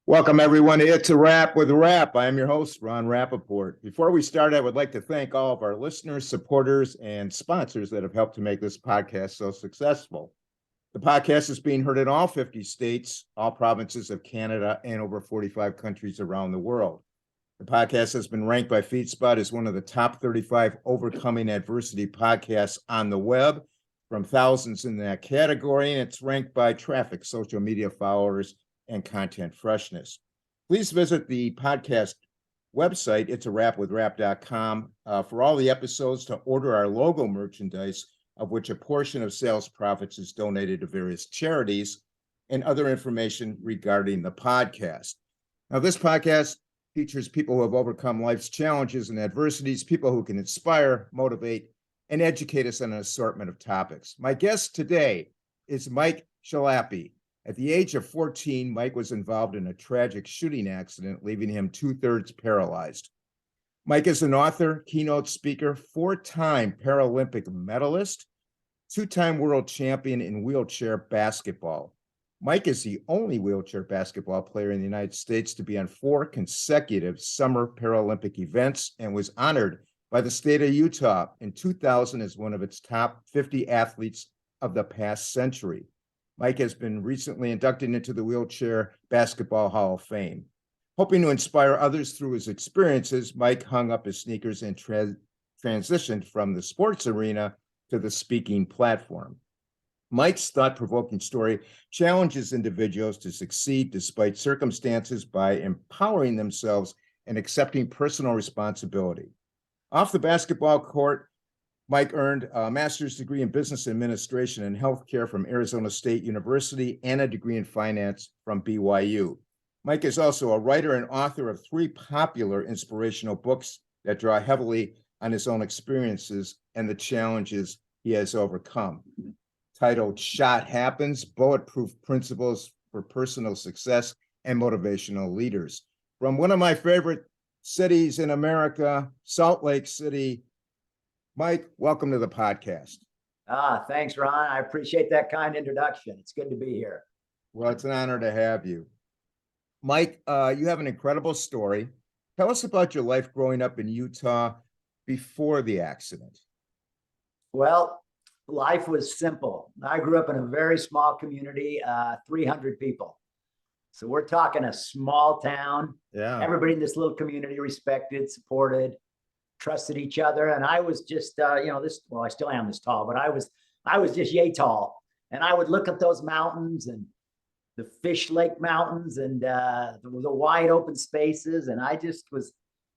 Welcome, everyone, to It's a Wrap with Rap. I am your host, Ron Rappaport. Before we start, I would like to thank all of our listeners, supporters, and sponsors that have helped to make this podcast so successful. The podcast is being heard in all 50 states, all provinces of Canada, and over 45 countries around the world. The podcast has been ranked by FeedSpot as one of the top 35 overcoming adversity podcasts on the web from thousands in that category, and it's ranked by traffic, social media followers, and content freshness. Please visit the podcast website, itsawrapwithrap.com, for all the episodes, to order our logo merchandise, of which a portion of sales profits is donated to various charities, and other information regarding the podcast. Now, this podcast features people who have overcome life's challenges and adversities, people who can inspire, motivate, and educate us on an assortment of topics. My guest today is Mike Schlappi. At the age of 14, Mike was involved in a tragic shooting accident, leaving him two-thirds paralyzed. Mike is an author, keynote speaker, four-time Paralympic medalist, two-time world champion in wheelchair basketball. Mike is the only wheelchair basketball player in the United States to be on 4 consecutive summer Paralympic events and was honored by the state of Utah in 2000 as one of its top 50 athletes of the past century. Mike has been recently inducted into the Wheelchair Basketball Hall of Fame. Hoping to inspire others through his experiences, Mike hung up his sneakers and transitioned from the sports arena to the speaking platform. Mike's thought-provoking story challenges individuals to succeed despite circumstances by empowering themselves and accepting personal responsibility. Off the basketball court, Mike earned a master's degree in business administration and healthcare from Arizona State University and a degree in finance from BYU. Mike is also a writer and author of 3 popular inspirational books that draw heavily on his own experiences and the challenges he has overcome. Titled Shot Happens: Bulletproof Principles for Personal Success and Motivational Leaders. From one of my favorite cities in America, Salt Lake City, Mike, welcome to the podcast. Thanks, Ron. I appreciate that kind introduction. It's good to be here. Well, it's an honor to have you. Mike, you have an incredible story. Tell us about your life growing up in Utah before the accident. Well, life was simple. I grew up in a very small community, 300 people. So we're talking a small town. Yeah. Everybody in this little community respected, supported, trusted each other. And I was just, I still am this tall, but I was just yay tall. And I would look at those mountains and the Fish Lake Mountains and the wide open spaces. And I just was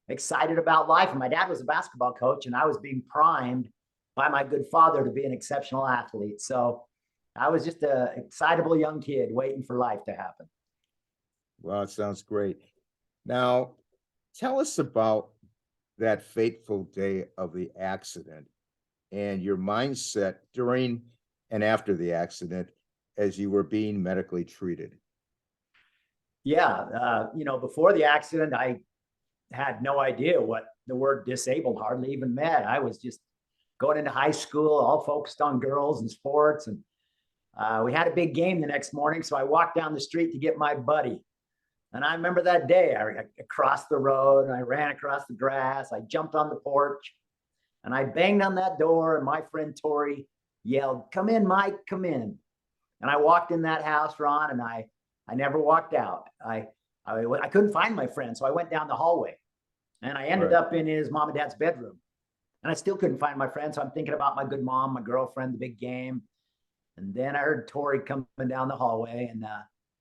excited about life. And my dad was a basketball coach, and I was being primed by my good father to be an exceptional athlete. So I was just an excitable young kid waiting for life to happen. Well, it sounds great. Now, tell us about that fateful day of the accident and your mindset during and after the accident as you were being medically treated. Yeah. Before the accident, I had no idea what the word disabled hardly even meant. I was just going into high school, all focused on girls and sports. And we had a big game the next morning. So I walked down the street to get my buddy. And I remember that day, I crossed the road and I ran across the grass. I jumped on the porch and I banged on that door, and my friend Tori yelled, "Come in, Mike, come in." And I walked in that house, Ron, and I never walked out. I couldn't find my friend. So I went down the hallway and I ended up in his mom and dad's bedroom, and I still couldn't find my friend. So I'm thinking about my good mom, my girlfriend, the big game. And then I heard Tori coming down the hallway, and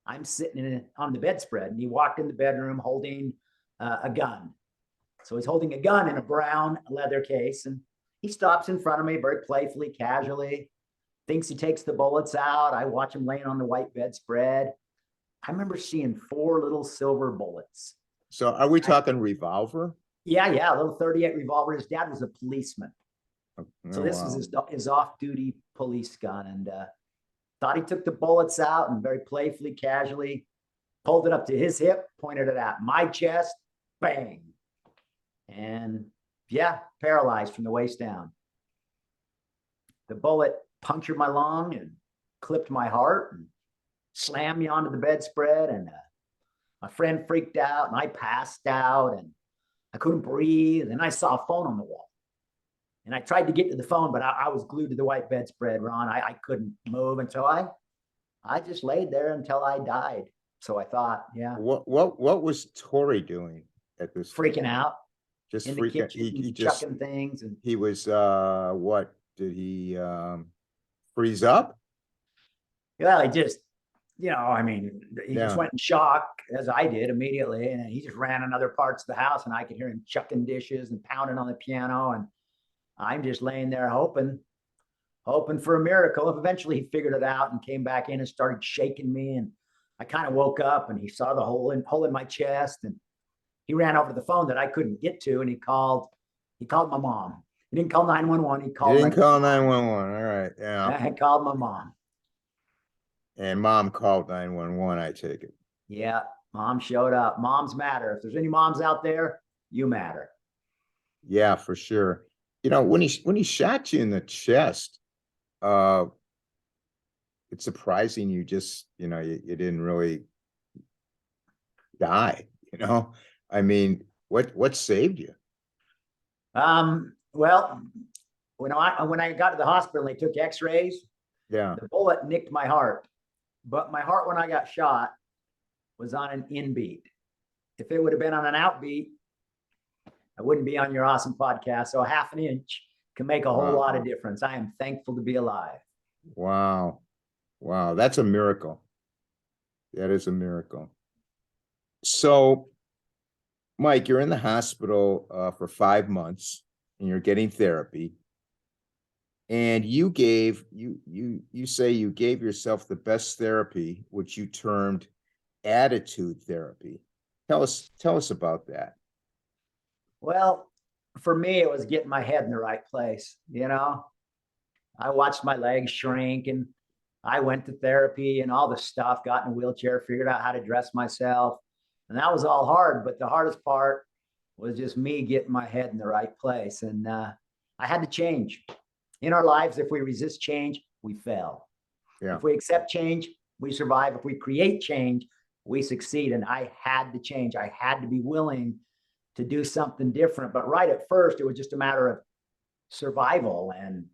I'm sitting on the bedspread, and he walked in the bedroom holding a gun. So he's holding a gun in a brown leather case, and he stops in front of me very playfully, casually, thinks he takes the bullets out. I watch him laying on the white bedspread. I remember seeing 4 little silver bullets. So are we talking revolver? Yeah, a little .38 revolver. His dad was a policeman. So this was his off-duty police gun, and thought he took the bullets out and very playfully, casually pulled it up to his hip, pointed it at my chest, bang. And yeah, paralyzed from the waist down. The bullet punctured my lung and clipped my heart and slammed me onto the bedspread. And my friend freaked out and I passed out and I couldn't breathe. And I saw a phone on the wall. And I tried to get to the phone, but I was glued to the white bedspread, Ron. I couldn't move until I just laid there until I died. So I thought, yeah. What was Tori doing at this freaking time? out Just in the freaking. kitchen, He just chucking things. And he was what did he freeze up? well, he just, I mean, he just Yeah. went in shock as I did immediately. And he just ran in other parts of the house and I could hear him chucking dishes and pounding on the piano. And I'm just laying there hoping for a miracle. If eventually he figured it out and came back in and started shaking me. And I kind of woke up and he saw the hole in my chest. And he ran over to the phone that I couldn't get to. And he called my mom. He didn't call 911. He called. He didn't call 911. All right. Yeah. I called my mom. And mom called 911, I take it. Yeah, mom showed up. Moms matter. If there's any moms out there, you matter. Yeah, for sure. When he shot you in the chest, it's surprising you just, you didn't really die, I mean, what saved you? Well, when I got to the hospital and they took x-rays, Yeah. the bullet nicked my heart. But my heart when I got shot was on an in-beat. If it would have been on an outbeat, I wouldn't be on your awesome podcast. So a half an inch can make a whole lot of difference. I am thankful to be alive. Wow. That's a miracle. That is a miracle. So, Mike, you're in the hospital for 5 months and you're getting therapy. And you say you gave yourself the best therapy, which you termed attitude therapy. Tell us about that. Well, for me, it was getting my head in the right place. I watched my legs shrink and I went to therapy and all the stuff, got in a wheelchair, figured out how to dress myself. And that was all hard. But the hardest part was just me getting my head in the right place. And I had to change. In our lives, if we resist change, we fail. Yeah. If we accept change, we survive. If we create change, we succeed. And I had to change. I had to be willing to do something different. But right at first, it was just a matter of survival and,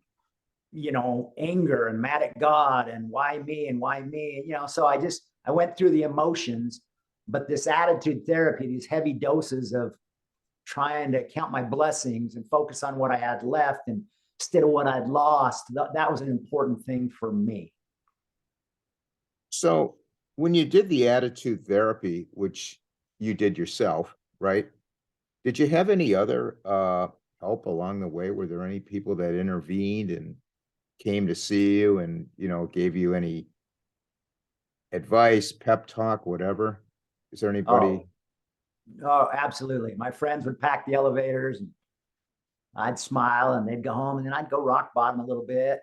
anger and mad at God and why me and why me, so I went through the emotions, but this attitude therapy, these heavy doses of trying to count my blessings and focus on what I had left and instead of what I'd lost, that was an important thing for me. So when you did the attitude therapy, which you did yourself, right? Did you have any other help along the way? Were there any people that intervened and came to see you and, gave you any advice, pep talk, whatever? Is there anybody? Oh, absolutely. My friends would pack the elevators and I'd smile and they'd go home and then I'd go rock bottom a little bit.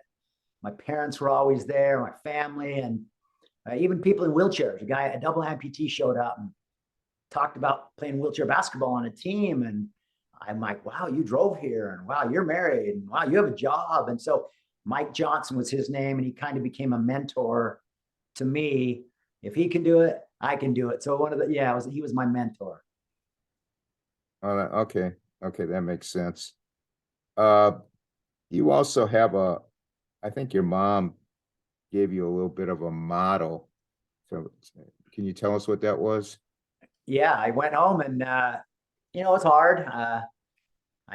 My parents were always there, my family, and even people in wheelchairs. A double amputee showed up and talked about playing wheelchair basketball on a team. And I'm like, wow, you drove here and wow, you're married and wow, you have a job. And so Mike Johnson was his name. And he kind of became a mentor to me. If he can do it, I can do it. So he was my mentor. Okay. That makes sense. You also have I think your mom gave you a little bit of a model. So can you tell us what that was? Yeah, I went home and, it's hard. I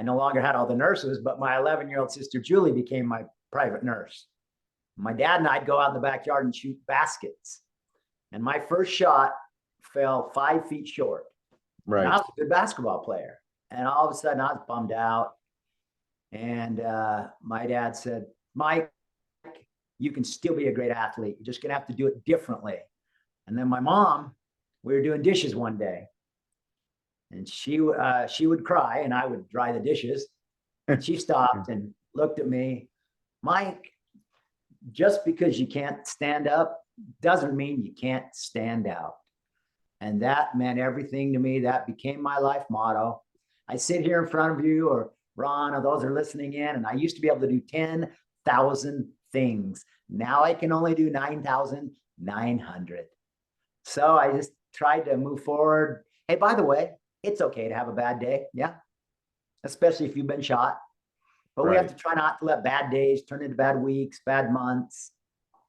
no longer had all the nurses, but my 11-year-old sister, Julie, became my private nurse. My dad and I'd go out in the backyard and shoot baskets. And my first shot fell 5 feet short. Right. And I was a good basketball player. And all of a sudden I was bummed out. And my dad said, Mike, you can still be a great athlete. You're just going to have to do it differently. And then my mom, we were doing dishes one day. And she would cry and I would dry the dishes. And she stopped and looked at me. Mike, just because you can't stand up doesn't mean you can't stand out. And that meant everything to me. That became my life motto. I sit here in front of you, or Ron, or those are listening in, and I used to be able to do 10,000 things. Now I can only do 9,900. So tried to move forward. Hey, by the way, it's okay to have a bad day. Yeah. Especially if you've been shot. But we have Right. to try not to let bad days turn into bad weeks, bad months,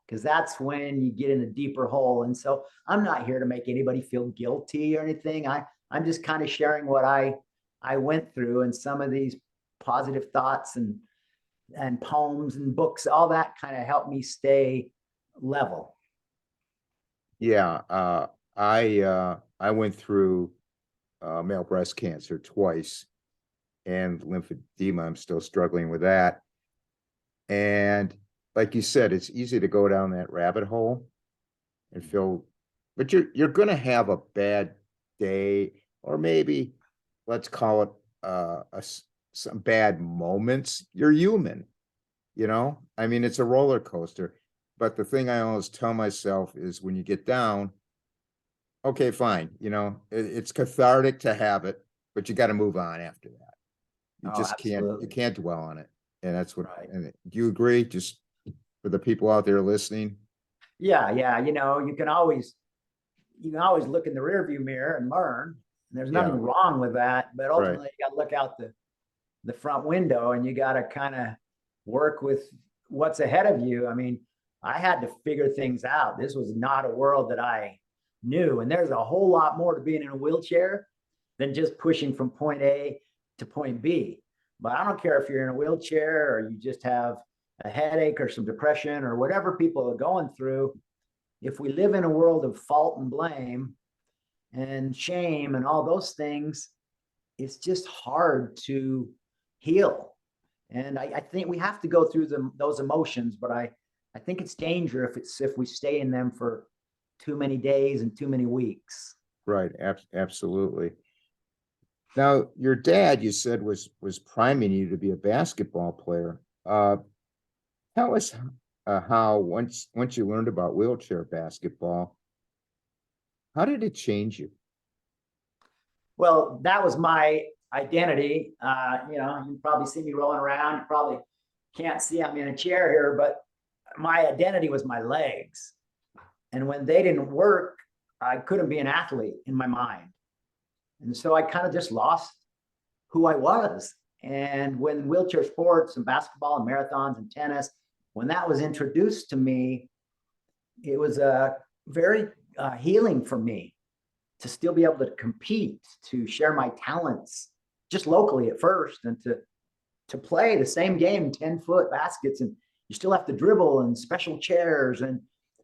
because that's when you get in a deeper hole. And so I'm not here to make anybody feel guilty or anything. I'm just kind of sharing what I went through, and some of these positive thoughts and poems and books, all that kind of helped me stay level. Yeah. I went through male breast cancer twice and lymphedema. I'm still struggling with that. And like you said, it's easy to go down that rabbit hole and feel, but you're gonna have a bad day, or maybe let's call it some bad moments. You're human, you know? I mean, it's a roller coaster. But the thing I always tell myself is when you get down, okay, fine, it's cathartic to have it, but you got to move on after that. You Oh, just can't, you absolutely. can't dwell on it. And that's what, Right. and do you agree? Just for the people out there listening? Yeah, yeah. You can always look in the rearview mirror and learn. And there's Yeah, nothing wrong with that, but right. ultimately you got to look out the front window, and you got to kind of work with what's ahead of you. I mean, I had to figure things out. This was not a world that I knew. And there's a whole lot more to being in a wheelchair than just pushing from point A to point B. But I don't care if you're in a wheelchair or you just have a headache or some depression or whatever people are going through. If we live in a world of fault and blame and shame and all those things, it's just hard to heal. And I think we have to go through those emotions, but I think it's danger if we stay in them for too many days and too many weeks. Right. Absolutely. Now, your dad, you said, was priming you to be a basketball player. Tell us how once you learned about wheelchair basketball, how did it change you? Well, that was my identity. You probably see me rolling around. You probably can't see I'm in a chair here, but my identity was my legs. And when they didn't work, I couldn't be an athlete in my mind. And so I kind of just lost who I was. And when wheelchair sports and basketball and marathons and tennis, when that was introduced to me, it was very healing for me to still be able to compete, to share my talents just locally at first, and to play the same game, 10-foot baskets, and you still have to dribble and special chairs. And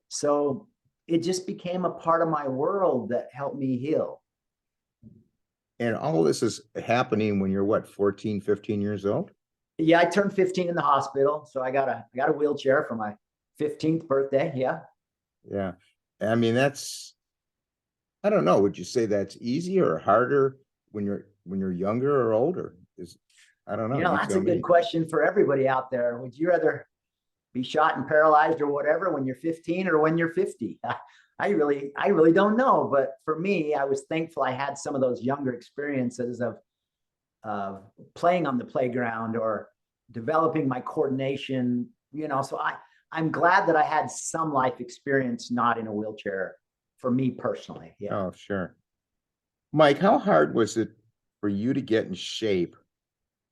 so it just became a part of my world that helped me heal. And all this is happening when you're what, 14, 15 years old? Yeah, I turned 15 in the hospital, so I got a wheelchair for my 15th birthday. Yeah. Yeah. I mean, I don't know. Would you say that's easier or harder when you're younger or older? I don't know. You That's tell a good me. question for everybody out there. Would you rather be shot and paralyzed or whatever when you're 15 or when you're 50? I really don't know. But for me, I was thankful I had some of those younger experiences of playing on the playground or developing my coordination. So I'm glad that I had some life experience not in a wheelchair for me personally. Yeah. Oh, sure. Mike, how hard was it for you to get in shape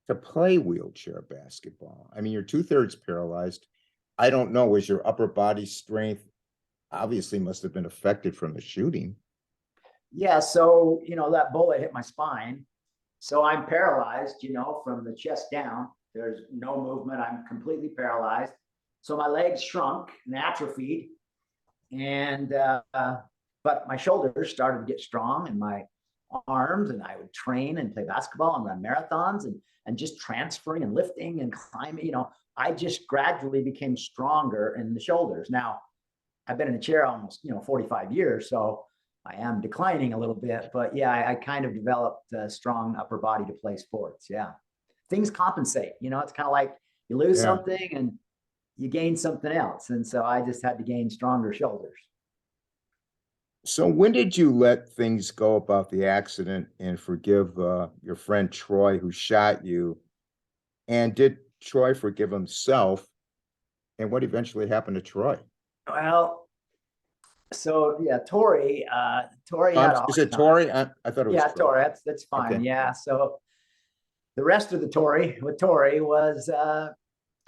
to play wheelchair basketball? I mean, you're two-thirds paralyzed. I don't know, was your upper body strength obviously must have been affected from the shooting? Yeah. So, that bullet hit my spine. So I'm paralyzed, from the chest down. There's no movement. I'm completely paralyzed. So my legs shrunk and atrophied. And, but my shoulders started to get strong and my arms, and I would train and play basketball and run marathons and just transferring and lifting and climbing. I just gradually became stronger in the shoulders. Now, I've been in a chair almost 45 years, so I am declining a little bit. But yeah, I kind of developed a strong upper body to play sports. Yeah, things compensate. It's kind of like you lose Yeah. something and you gain something else, and so I just had to gain stronger shoulders. So when did you let things go about the accident and forgive your friend Troy who shot you? And did Troy forgive himself? And what eventually happened to Troy? Well, So yeah, Tori had a Is it Tori? I thought it was yeah, Tori. Tori, that's fine. Okay. Yeah. So the rest of the Tori with Tori was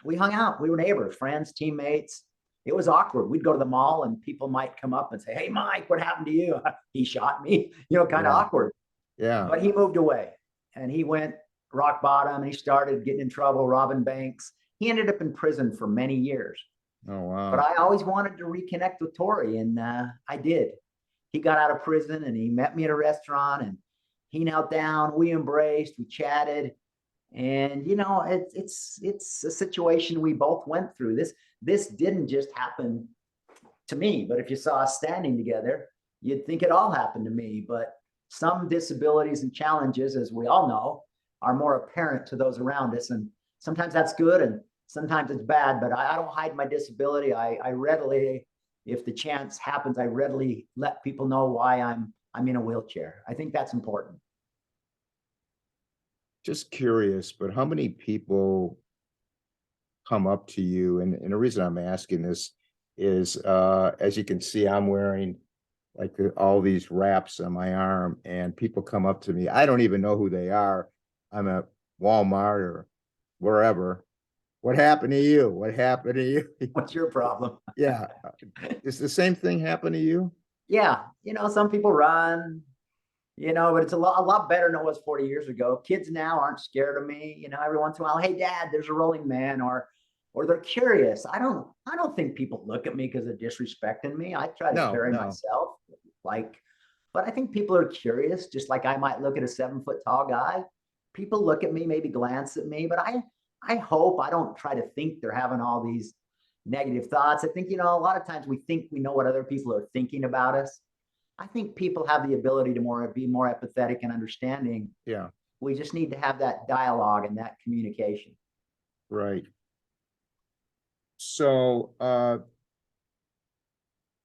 we hung out. We were neighbors, friends, teammates. It was awkward. We'd go to the mall and people might come up and say, "Hey, Mike, what happened to you?" He shot me, kind of Yeah. awkward. Yeah. But he moved away and he went rock bottom and he started getting in trouble, robbing banks. He ended up in prison for many years. Oh, But wow. I always wanted to reconnect with Tori, and I did. He got out of prison and he met me at a restaurant and he knelt down. We embraced, we chatted, and it's a situation we both went through. This didn't just happen to me, but if you saw us standing together, you'd think it all happened to me. But some disabilities and challenges, as we all know, are more apparent to those around us, and sometimes that's good and sometimes it's bad. But I don't hide my disability. I readily, if the chance happens, I readily let people know why I'm in a wheelchair. I think that's important. Just curious, but how many people come up to you? And the reason I'm asking this is, as you can see, I'm wearing like all these wraps on my arm, and people come up to me. I don't even know who they are. I'm at Walmart or wherever. What happened to you? What happened to you? What's your problem? Yeah. Is the same thing happen to you? Yeah, some people run, but it's a lot better than it was 40 years ago. Kids now aren't scared of me. Every once in a while, hey dad, there's a rolling man, or they're curious. I don't think people look at me because they're disrespecting me. I try to No, carry no. myself but I think people are curious, just like I might look at a 7 foot tall guy. People look at me, maybe glance at me, but I hope I don't try to think they're having all these negative thoughts. I think, a lot of times we think we know what other people are thinking about us. I think people have the ability to be more empathetic and understanding. Yeah, We just need to have that dialogue and that communication. right. So,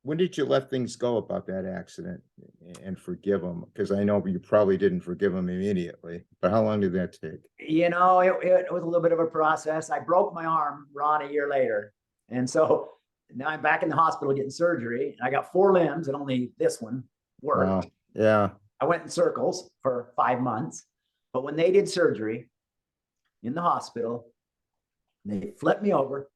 when did you let things go about that accident and forgive them? Because I know you probably didn't forgive them immediately, but how long did that take? It was a little bit of a process. I broke my arm, Ron, a year later. And so now I'm back in the hospital getting surgery. I got 4 limbs and only this one worked. Wow. Yeah. I went in circles for 5 months. But when they did surgery in the hospital, they flipped me over.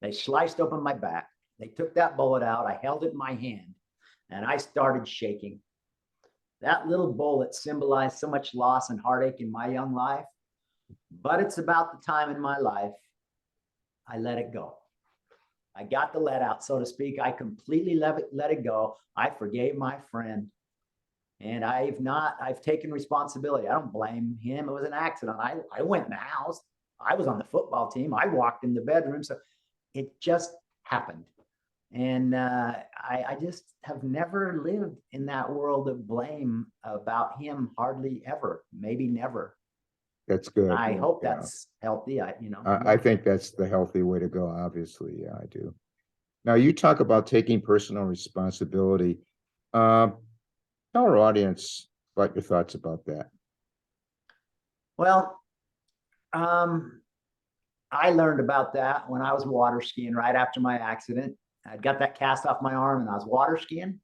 They sliced open my back. They took that bullet out. I held it in my hand and I started shaking. That little bullet symbolized so much loss and heartache in my young life. But it's about the time in my life I let it go. I got the let out, so to speak. I completely let it go. I forgave my friend. And I've taken responsibility. I don't blame him. It was an accident. I went in the house. I was on the football team. I walked in the bedroom. So it just happened. And I just have never lived in that world of blame about him, hardly ever, maybe never. That's good. I hope Yeah. that's healthy. I think that's the healthy way to go, obviously. Yeah, I do. Now, you talk about taking personal responsibility. Uh, Tell our audience what your thoughts about that. Well, I learned about that when I was water skiing right after my accident. I got that cast off my arm and I was water skiing.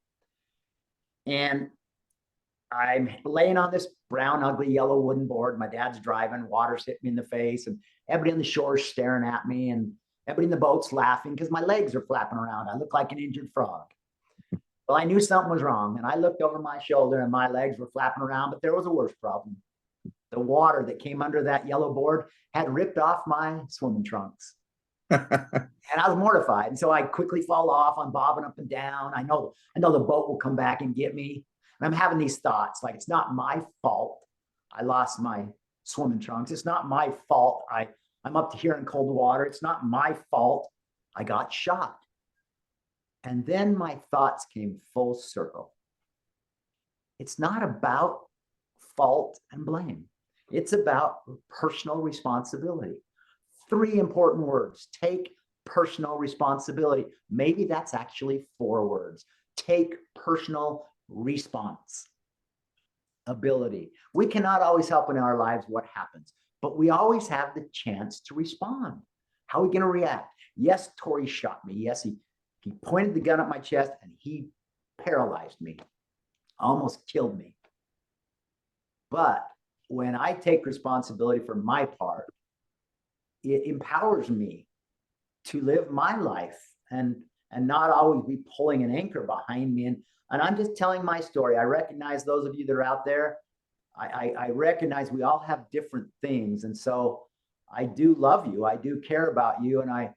And I'm laying on this brown, ugly, yellow wooden board. My dad's driving, water's hitting me in the face, and everybody on the shore is staring at me, and everybody in the boat's laughing because my legs are flapping around. I look like an injured frog. Well, I knew something was wrong, and I looked over my shoulder, and my legs were flapping around, but there was a worse problem. The water that came under that yellow board had ripped off my swimming trunks. And I was mortified. And so I quickly fall off. I'm bobbing up and down. I know the boat will come back and get me. And I'm having these thoughts like, it's not my fault I lost my swimming trunks. It's not my fault I'm up to here in cold water. It's not my fault I got shot. And then my thoughts came full circle. It's not about fault and blame. It's about personal responsibility. 3 important words. Take personal responsibility. Maybe that's actually 4 words. Take personal responsibility. We cannot always help in our lives what happens, but we always have the chance to respond. How are we going to react? Yes, Tori shot me. Yes, he pointed the gun at my chest and he paralyzed me, almost killed me. But when I take responsibility for my part, it empowers me to live my life and not always be pulling an anchor behind me. And I'm just telling my story. I recognize those of you that are out there. I recognize we all have different things. And so I do love you. I do care about you. And I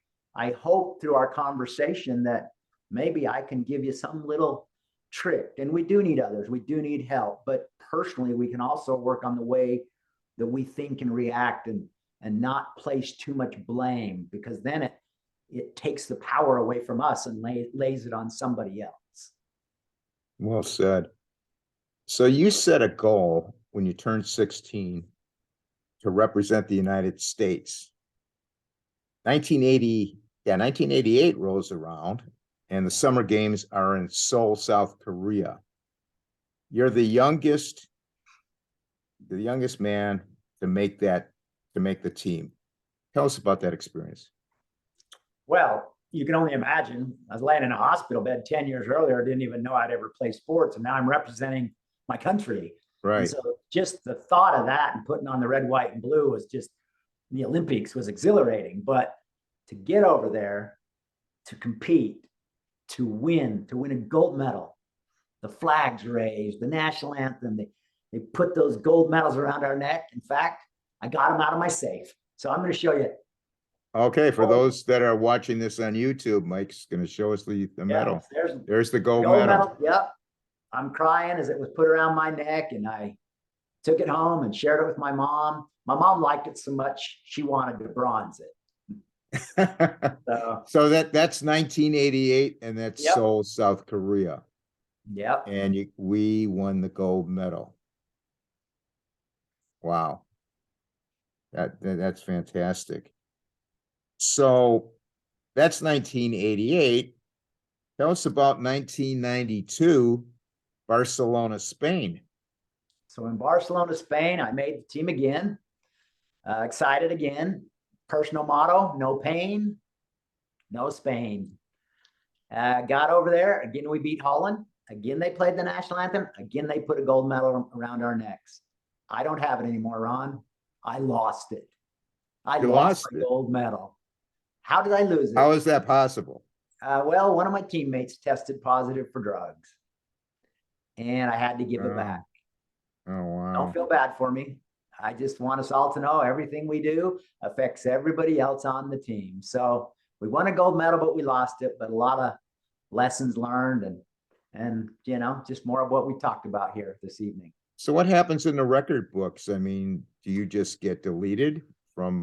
hope through our conversation that maybe I can give you some little trick. And we do need others. We do need help. But personally, we can also work on the way that we think and react and not place too much blame, because then it takes the power away from us and lays it on somebody else. Well said. So you set a goal when you turned 16 to represent the United States. 1988 rolls around and the Summer Games are in Seoul, South Korea. You're the youngest man to make the team. Tell us about that experience. Well, you can only imagine. I was laying in a hospital bed 10 years earlier. I didn't even know I'd ever play sports. And now I'm representing my country. Right. And so just the thought of that and putting on the red, white, and blue was just, the Olympics was exhilarating. But to get over there, to compete, to win a gold medal, the flags raised, the national anthem, they put those gold medals around our neck. In fact, I got them out of my safe. So I'm going to show you. Okay, for those that are watching this on YouTube, Mike's going to show us the medal. There's the gold medal. Yep. I'm crying as it was put around my neck, and I took it home and shared it with my mom. My mom liked it so much, she wanted to bronze it. So that's 1988, and that's Seoul, South Korea. Yep. And we won the gold medal. Wow. That's fantastic. So that's 1988. Tell us about 1992, Barcelona, Spain. So in Barcelona, Spain, I made the team again. Excited again. Personal motto: no pain, no Spain. Got over there. Again, we beat Holland. Again, they played the national anthem. Again, they put a gold medal around our necks. I don't have it anymore, Ron. I lost it. I lost my gold medal. How did I lose it? How is that possible? Well, one of my teammates tested positive for drugs, and I had to give it back. Oh, wow. Don't feel bad for me. I just want us all to know everything we do affects everybody else on the team. So we won a gold medal, but we lost it. But a lot of lessons learned and you know, just more of what we talked about here this evening. So what happens in the record books? I mean, do you just get deleted from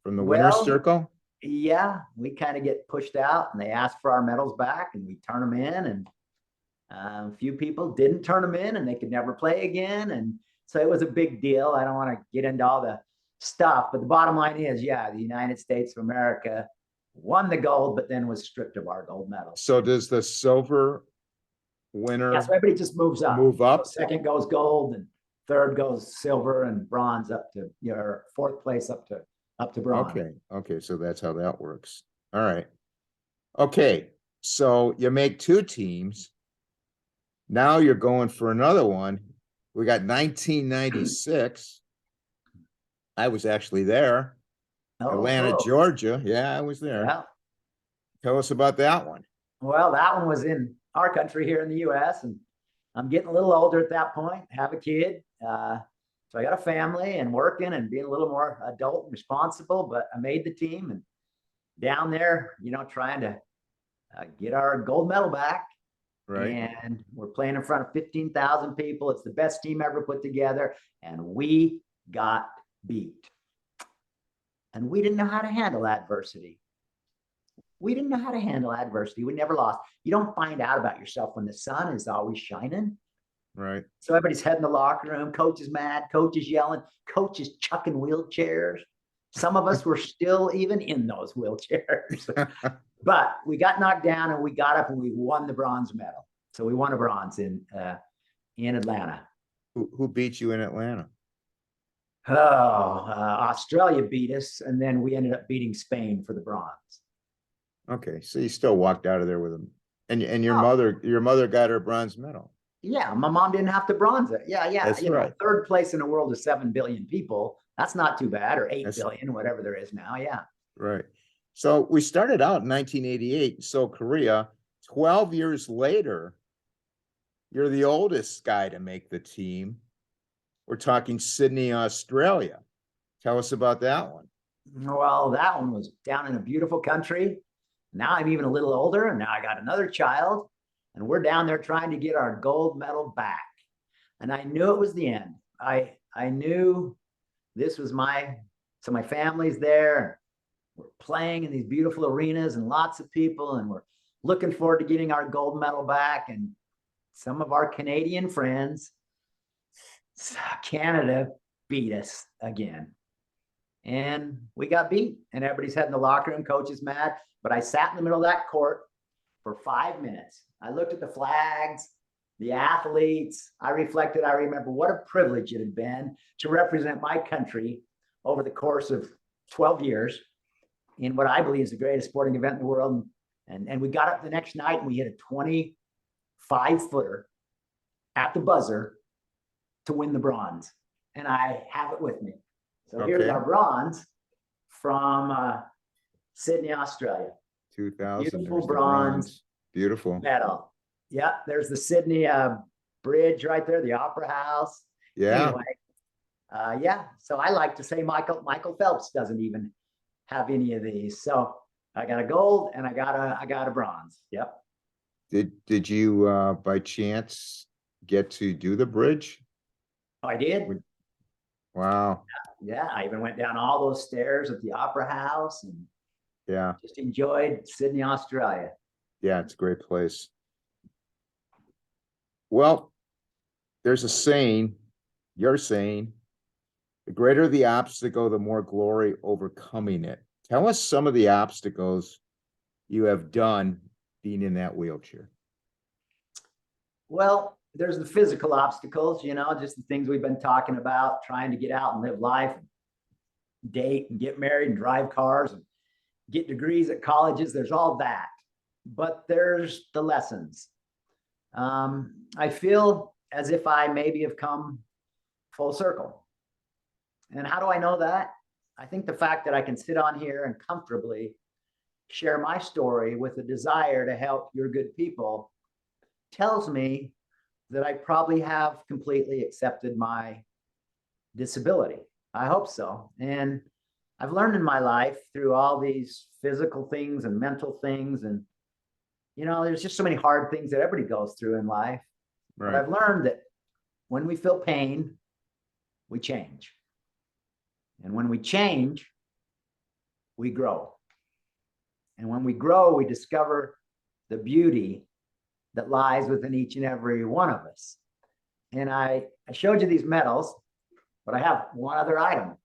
the winner's circle? Yeah, we kind of get pushed out, and they ask for our medals back, and we turn them in. And a few people didn't turn them in, and they could never play again. And so it was a big deal. I don't want to get into all the stuff, but the bottom line is, yeah, the United States of America won the gold, but then was stripped of our gold medal. So does the silver winner? Yes, everybody just moves up. Move up. So second goes gold, and third goes silver, and bronze up to your fourth place up to bronze. Okay, so that's how that works. All right. Okay, so you make two teams. Now you're going for another one. We got 1996. I was actually there. Atlanta, cool. Georgia. Yeah, I was there. Yeah. Tell us about that one. Well, that one was in our country here in the U.S., and I'm getting a little older at that point, have a kid. So I got a family and working and being a little more adult and responsible, but I made the team and down there, you know, trying to get our gold medal back. Right. And we're playing in front of 15,000 people. It's the best team ever put together. And we got beat. And we didn't know how to handle adversity. We didn't know how to handle adversity. We never lost. You don't find out about yourself when the sun is always shining. Right. So everybody's heading the locker room. Coach is mad. Coach is yelling. Coach is chucking wheelchairs. Some of us were still even in those wheelchairs. But we got knocked down and we got up and we won the bronze medal. So we won a bronze in Atlanta. Who beat you in Atlanta? Australia beat us, and then we ended up beating Spain for the bronze. Okay, so you still walked out of there with And Oh, your mother got her bronze medal. yeah, my mom didn't have to bronze it. Yeah, yeah. That's right. Third place in the world of 7 billion people. That's not too bad, or 8 That's billion, whatever there is now. Yeah. right. So we started out in 1988 in Seoul, Korea. 12 years later, you're the oldest guy to make the team. We're talking Sydney, Australia. Tell us about that one. Well, that one was down in a beautiful country. Now I'm even a little older, and now I got another child, and we're down there trying to get our gold medal back. And I knew it was the end. I knew this was my family's there. We're playing in these beautiful arenas and lots of people, and we're looking forward to getting our gold medal back. And some of our Canadian friends, Canada beat us again. And we got beat, and everybody's heading the locker room. Coach is mad, but I sat in the middle of that court for 5 minutes. I looked at the flags, the athletes. I reflected. I remember what a privilege it had been to represent my country over the course of 12 years in what I believe is the greatest sporting event in the world. And we got up the next night and we hit a 25-footer at the buzzer to win the bronze. And I have it with me. So here's our bronze from Sydney, Australia. 2000. Beautiful bronze. Beautiful Medal. Yeah, there's the Sydney Bridge right there, the Opera House. Yeah. Anyway, yeah. So I like to say Michael Phelps doesn't even have any of these. So I got a gold and I got a bronze. Yep. Did you by chance get to do the bridge? Oh, I did. Wow. Yeah, I even went down all those stairs at the Opera House and Yeah. just enjoyed Sydney, Australia. Yeah, it's a great place. Well, there's a saying, you're saying, the greater the obstacle, the more glory overcoming it. Tell us some of the obstacles you have done being in that wheelchair. Well, there's the physical obstacles, just the things we've been talking about, trying to get out and live life, and date and get married and drive cars and get degrees at colleges. There's all that. But there's the lessons. I feel as if I maybe have come full circle. And how do I know that? I think the fact that I can sit on here and comfortably share my story with a desire to help your good people tells me that I probably have completely accepted my disability. I hope so. And I've learned in my life through all these physical things and mental things. And, there's just so many hard things that everybody goes through in life. Right. But I've learned that when we feel pain, we change. And when we change, we grow. And when we grow, we discover the beauty that lies within each and every one of us. And I showed you these medals, but I have one other item.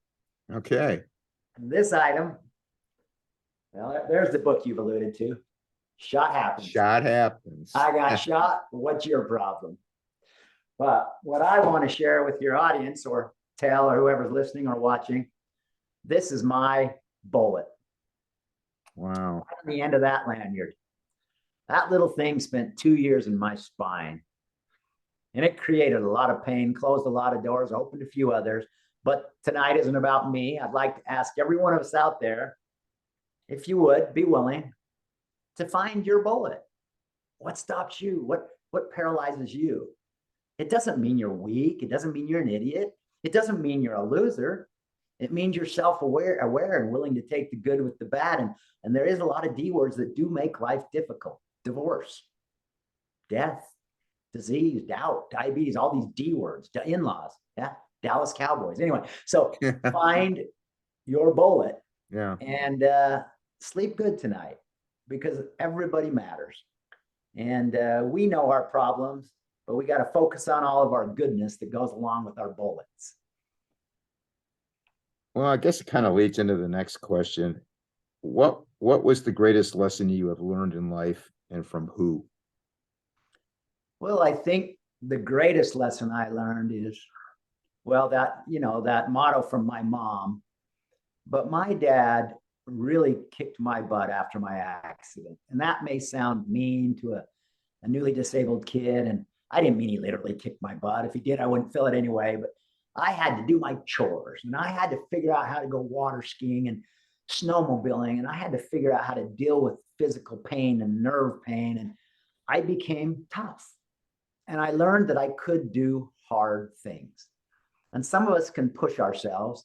Okay. And this item, well, there's the book you've alluded to. Shot happens. Shot happens. I got shot. What's your problem? But what I want to share with your audience or tell or whoever's listening or watching, this is my bullet. Wow. Right on the end of that lanyard. That little thing spent 2 years in my spine. And it created a lot of pain, closed a lot of doors, opened a few others. But tonight isn't about me. I'd like to ask every one of us out there, if you would be willing to find your bullet. What stops you? What paralyzes you? It doesn't mean you're weak. It doesn't mean you're an idiot. It doesn't mean you're a loser. It means you're self-aware, and willing to take the good with the bad. And there is a lot of D words that do make life difficult. Divorce, death, disease, doubt, diabetes, all these D words, in-laws, yeah, Dallas Cowboys. Anyway, so find your bullet. Yeah. And sleep good tonight, because everybody matters. And we know our problems, but we got to focus on all of our goodness that goes along with our bullets. Well, I guess it kind of leads into the next question. What was the greatest lesson you have learned in life, and from who? Well, I think the greatest lesson I learned is, well, that motto from my mom, but my dad really kicked my butt after my accident. And that may sound mean to a a newly disabled kid. And I didn't mean he literally kicked my butt. If he did, I wouldn't feel it anyway. But I had to do my chores, and I had to figure out how to go water skiing and snowmobiling. And I had to figure out how to deal with physical pain and nerve pain. And I became tough. And I learned that I could do hard things. And some of us can push ourselves.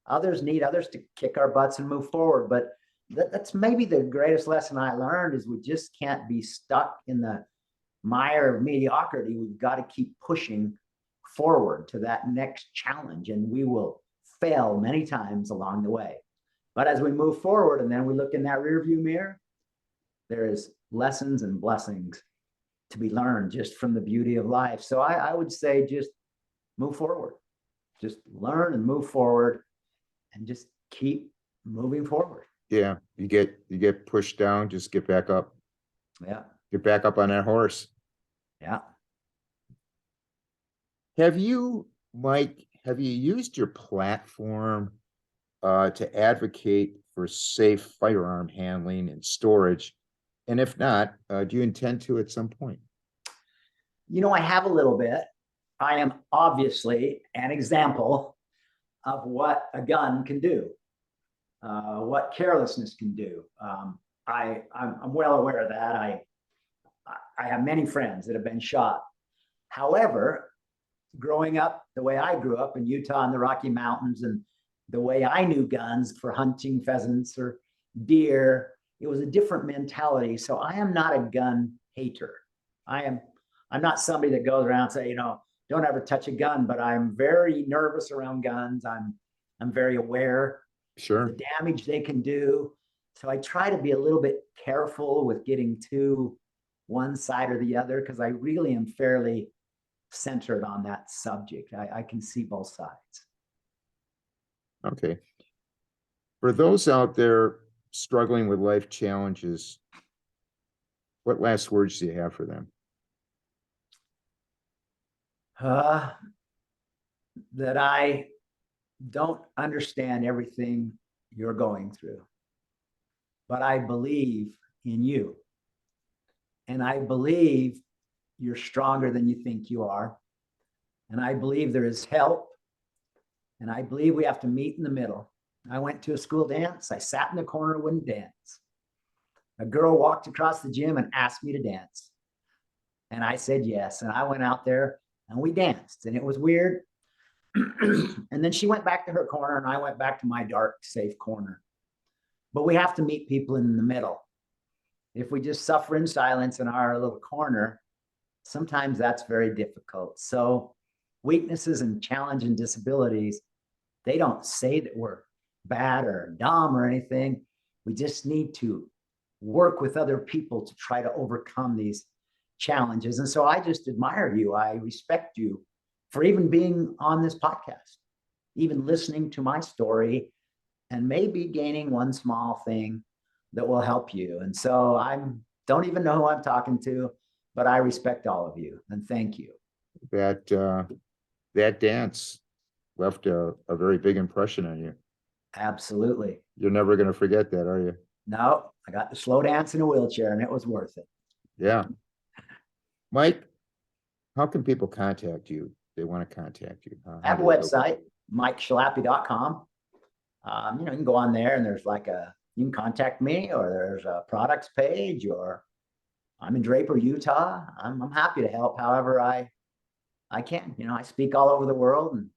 Others need others to kick our butts and move forward. But that's maybe the greatest lesson I learned is we just can't be stuck in the mire of mediocrity. We've got to keep pushing forward to that next challenge, and we will fail many times along the way. But as we move forward and then we look in that rearview mirror, there is lessons and blessings to be learned just from the beauty of life. So I would say just move forward, just learn and move forward, and just keep moving forward. Yeah, you get pushed down, just get back up. Yeah. Get back up on that horse. Yeah. Mike, have you used your platform to advocate for safe firearm handling and storage? And if not, do you intend to at some point? I have a little bit. I am obviously an example of what a gun can do, what carelessness can do. I'm well aware of that. I have many friends that have been shot. However, growing up the way I grew up in Utah in the Rocky Mountains, and the way I knew guns for hunting pheasants or deer, it was a different mentality. So I am not a gun hater. I'm not somebody that goes around and say, don't ever touch a gun, but I'm very nervous around guns. I'm very aware Sure. of the damage they can do. So I try to be a little bit careful with getting to one side or the other, because I really am fairly centered on that subject. I can see both sides. Okay. For those out there struggling with life challenges, what last words do you have for them? That I don't understand everything you're going through, but I believe in you. And I believe you're stronger than you think you are. And I believe there is help. And I believe we have to meet in the middle. I went to a school dance. I sat in the corner, wouldn't dance. A girl walked across the gym and asked me to dance. And I said yes. And I went out there and we danced. And it was weird. And then she went back to her corner and I went back to my dark, safe corner. But we have to meet people in the middle. If we just suffer in silence in our little corner, sometimes that's very difficult. So weaknesses and challenge and disabilities, they don't say that we're bad or dumb or anything. We just need to work with other people to try to overcome these challenges. And so I just admire you. I respect you for even being on this podcast, even listening to my story, and maybe gaining one small thing that will help you. And so I don't even know who I'm talking to, but I respect all of you and thank you. That dance left a very big impression on you. Absolutely. You're never going to forget that, are you? No, I got to slow dance in a wheelchair and it was worth it. Yeah. Mike, how can people contact you? They want to contact you. I have a website, MikeSchlappi.com. You can go on there and there's you can contact me, or there's a products page, or I'm in Draper, Utah. I'm happy to help however I can. I speak all over the world and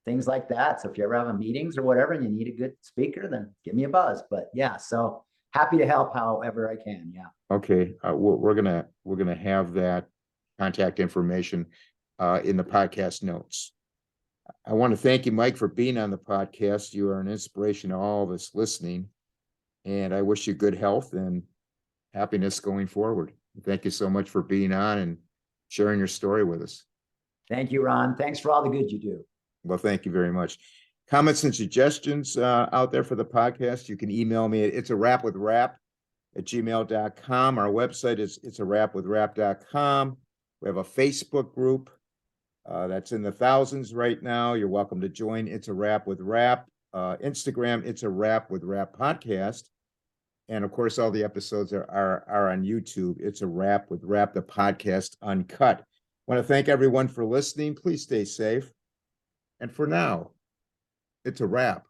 things like that. So if you ever have meetings or whatever and you need a good speaker, then give me a buzz. But yeah, so happy to help however I can. Yeah. Okay. We're gonna have that contact information in the podcast notes. I want to thank you, Mike, for being on the podcast. You are an inspiration to all of us listening, and I wish you good health and happiness going forward. Thank you so much for being on and sharing your story with us. Thank you, Ron. Thanks for all the good you do. Well, thank you very much. Comments and suggestions out there for the podcast, you can email me at itsarapwithrap@gmail.com. Our website is itsarapwithrap.com. We have a Facebook group that's in the thousands right now. You're welcome to join. It's a Rap with Rap. Instagram, It's a Rap with Rap podcast. And of course, all the episodes are on YouTube. It's a Wrap with Wrap, the podcast uncut. I want to thank everyone for listening. Please stay safe. And for now, it's a wrap.